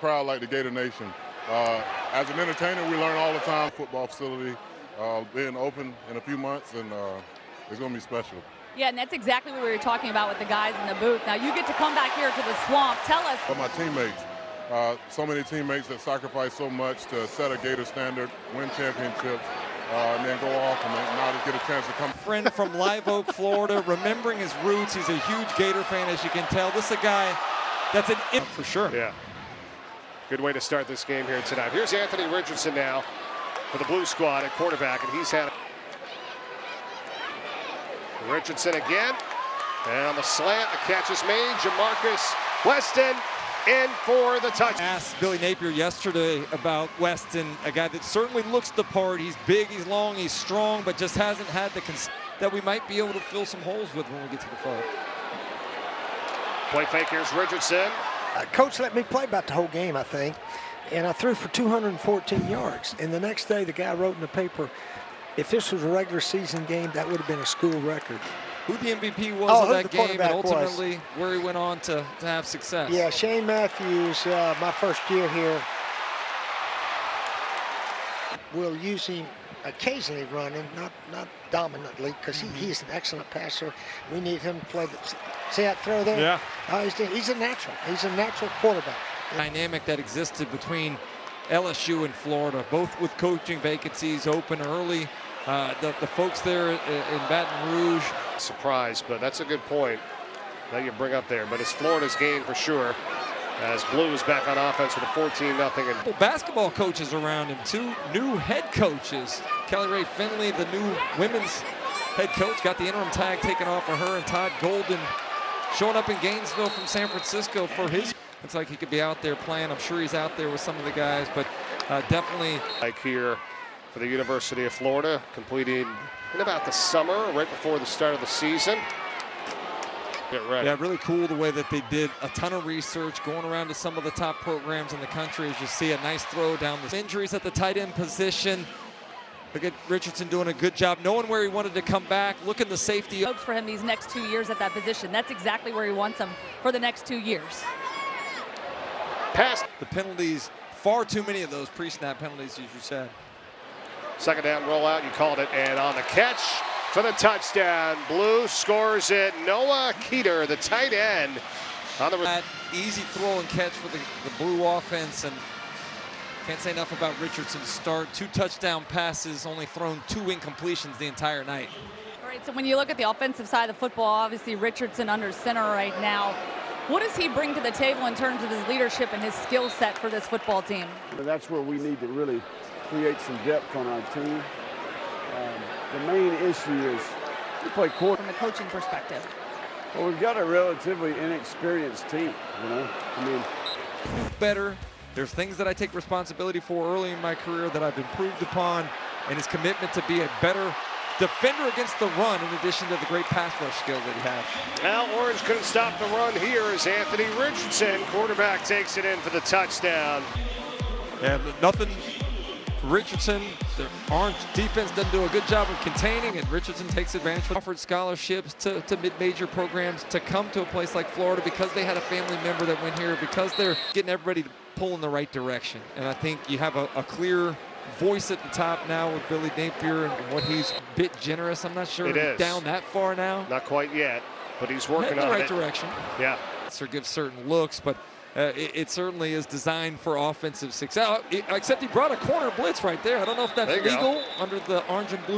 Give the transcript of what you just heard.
crowd like the Gator Nation. As an entertainer, we learn all the time. Football facility being open in a few months, and it's going to be special. Yeah, and that's exactly what we were talking about with the guys in the booth. Now, you get to come back here to the Swamp. Tell us. But my teammates, so many teammates that sacrifice so much to set a Gator standard, win championships, and then go off and now just get a chance to come. Friend from Live Oak, Florida, remembering his roots. He's a huge Gator fan, as you can tell. This is a guy that's an in for sure. Yeah. Good way to start this game here tonight. Here's Anthony Richardson now for the Blue Squad at quarterback, and he's had Richardson again. And on the slant, the catch is made. Jamarcus Weston in for the touch. Asked Billy Napier yesterday about Weston, a guy that certainly looks the part. He's big, he's long, he's strong, but just hasn't had the that we might be able to fill some holes with when we get to the foe. Play fake, here's Richardson. Coach let me play about the whole game, I think, and I threw for 214 yards. And the next day, the guy wrote in the paper, if this was a regular season game, that would have been a school record. Who the MVP was of that game, and ultimately where he went on to have success. Yeah, Shane Matthews, my first year here, we'll use him occasionally running, not dominantly, because he's an excellent passer. We need him to play. See that throw there? Yeah. He's a natural. He's a natural quarterback. Dynamic that existed between LSU and Florida, both with coaching vacancies open early. The folks there in Baton Rouge. Surprise, but that's a good point that you bring up there. But it's Florida's game for sure, as Blue is back on offense with a 14-0. And basketball coaches around him, two new head coaches. Kelly Ray Finley, the new women's head coach, got the interim tag taken off of her, and Todd Golden showing up in Gainesville from San Francisco for his. Looks like he could be out there playing. I'm sure he's out there with some of the guys, but definitely. Like here for the University of Florida, completing in about the summer, right before the start of the season. Get ready. Yeah, really cool the way that they did a ton of research, going around to some of the top programs in the country. As you see, a nice throw down the injuries at the tight end position. Look at Richardson doing a good job, knowing where he wanted to come back. Look at the safety. Hopes for him these next 2 years at that position. That's exactly where he wants him for the next 2 years. Pass. The penalties, far too many of those pre-snap penalties, as you said. Second down rollout, you called it, and on the catch for the touchdown. Blue scores it. Noah Keeter, the tight end. On the that easy throw and catch for the Blue offense, and can't say enough about Richardson's start. 2 touchdown passes, only thrown 2 incompletions the entire night. All right, so when you look at the offensive side of the football, obviously Richardson under center right now. What does he bring to the table in terms of his leadership and his skill set for this football team? That's where we need to really create some depth on our team. The main issue is we play quarter. From the coaching perspective. Well, we've got a relatively inexperienced team, you know. I mean, better. There's things that I take responsibility for early in my career that I've improved upon, and his commitment to be a better defender against the run, in addition to the great pass rush skill that he has. Now Orange couldn't stop the run here as Anthony Richardson, quarterback, takes it in for the touchdown. Yeah, nothing. Richardson, the Orange defense doesn't do a good job of containing, and Richardson takes advantage of offered scholarships to mid-major programs to come to a place like Florida because they had a family member that went here, because they're getting everybody to pull in the right direction. And I think you have a clear voice at the top now with Billy Napier and what he's a bit generous. I'm not sure he's down that far now. Not quite yet, but he's working on it. In the right direction. Yeah. Or gives certain looks, but it certainly is designed for offensive success. Except he brought a corner blitz right there. I don't know if that's legal under the orange and blue.